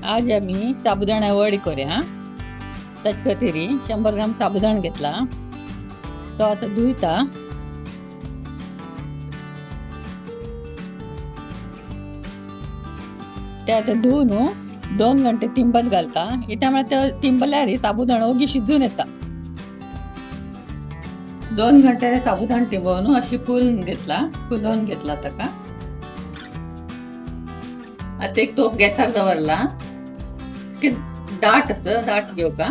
आज आम्ही साबुदाणा वडी करूया. त्याच खातीर 100 ग्राम साबुदाणा घेतला. तो आता धुयता. ते आता धुवून 2 घंटे तिंबत घालता. त्यामुळे ते तिंबल्यार साबुदाणा ओगी शिजून येता. 2 घंटे साबुदाणा तिंबवून अशी फुलवून घेतला ताका. आता एक तोप गॅसार दवरला की दाट घेवका.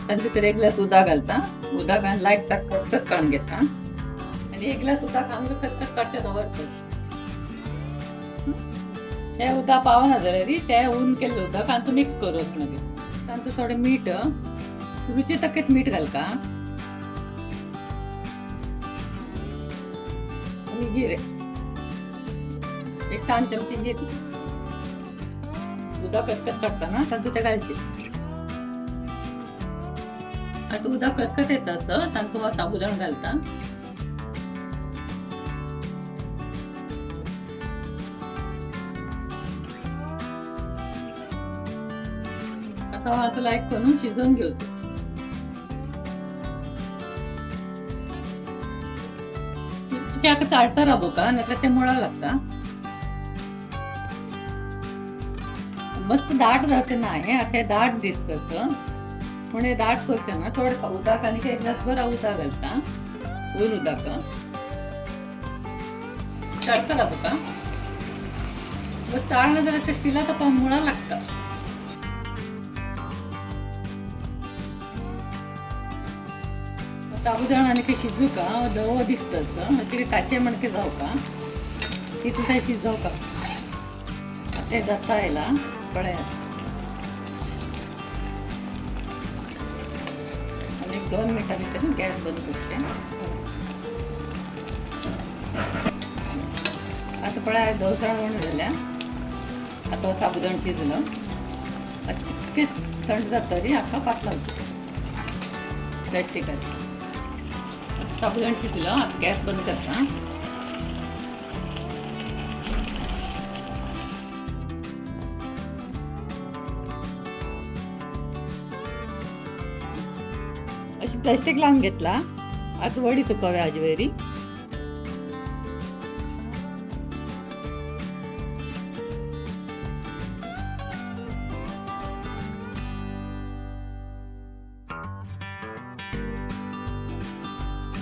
तातूंत भितर 1 ग्लास उदक घालता. उदक घालून लायक खतखत काडून घेता आनी 1 ग्लास उदक घालून खतखत काडटा दवरता. हे उदक पावना जाल्यार ते ऊन केल्लें उदक तातूंत मिक्स करूस. मागीर तातूंत थोडें मीठ, रुची तकेत मीठ घालका आनी जिरें 1 चमची जिरें. उदक खतखत काडटाना तातूंत ते घालचे. आता उदक खतखत येता तातूंत साबुदाणा घालता. आता लायक करून शिजवून घेवचो. ते चाळटा राबो का नाहीतर ते मुळा लागता. मस्त दाट जाते ना. हे दाट दिसतस पण हे दाट करचे ना. थोडं उदक आणि 1 ग्लास बरा उदक घालता. ऊन उदक चाळता राबो का. मग चाळना जाल्यार ते स्टिलात पण मुळा लागता. साबुदाणा आणि शिजू का दवो दिसतस मागीर ताचे मणके जाव का किती थंय शिजव का. ते जाता आयला पळयात. आनी 2 मिनटां भितर गॅस बंद करचे. आता पळय दवसळ वण जाल्या. आता साबुदाणा शिजलो. चिटके थंड जातरी आख्खा पातला प्लास्टिकात. साबुदाणा शिजलो. आता गॅस बंद करता. अशी प्लास्टिक लावून घेतला. आता वडी सुकवूया हाजे वयरी.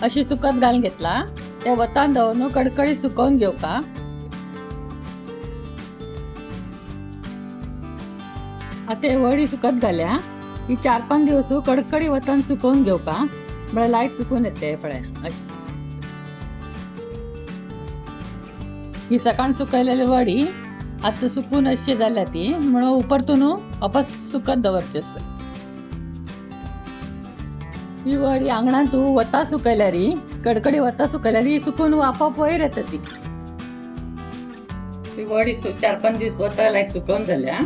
अशी सुकत घालून घेतला. त्या वतान दवरून कडकडीत सुकवून घेवका. आता वडी सुकत घाल्या. ही 4-5 दिवस कडकडी वतान सुकवून घेवका. म्हळ्यार लायट सुकून येते. पळय अशी ही सकाळ सुकयलेली वडी आता सुकून अशी जाल्या ती. म्हणून उपरतून वापस सुकत दवरची. ही वडी आंगणात वता सुकयल्यार कडकडी वता सुकयल्यार ही सुकून आपोआप वयर येता. ती वडी 4-5 दीस वता लायक सुकवून जाल्या.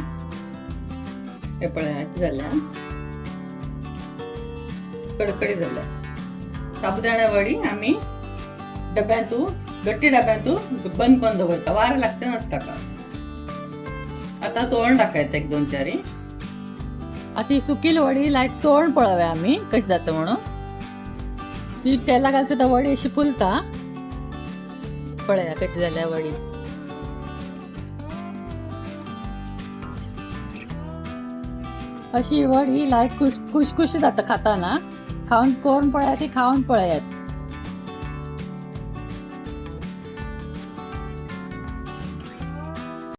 हे पळय अशी जाल्या कडकडी जाल्या. साबुदाणा वडी आम्ही गट्टी डब्यांत बंद करून दवरता. वार लागचे नसता का. आता तोरण टाकायचं 1-2-4. आता ही सुकील वडी लायक तोरण पळोवया आम्ही कशी जाता म्हणून. ही तेला घालता तर वडी अशी फुलता. पळया कशी जाल्या वडी. अशी वडी लायक खुशखुशी जाता खाताना. खाऊन करून पळया ती खाऊन पळयात.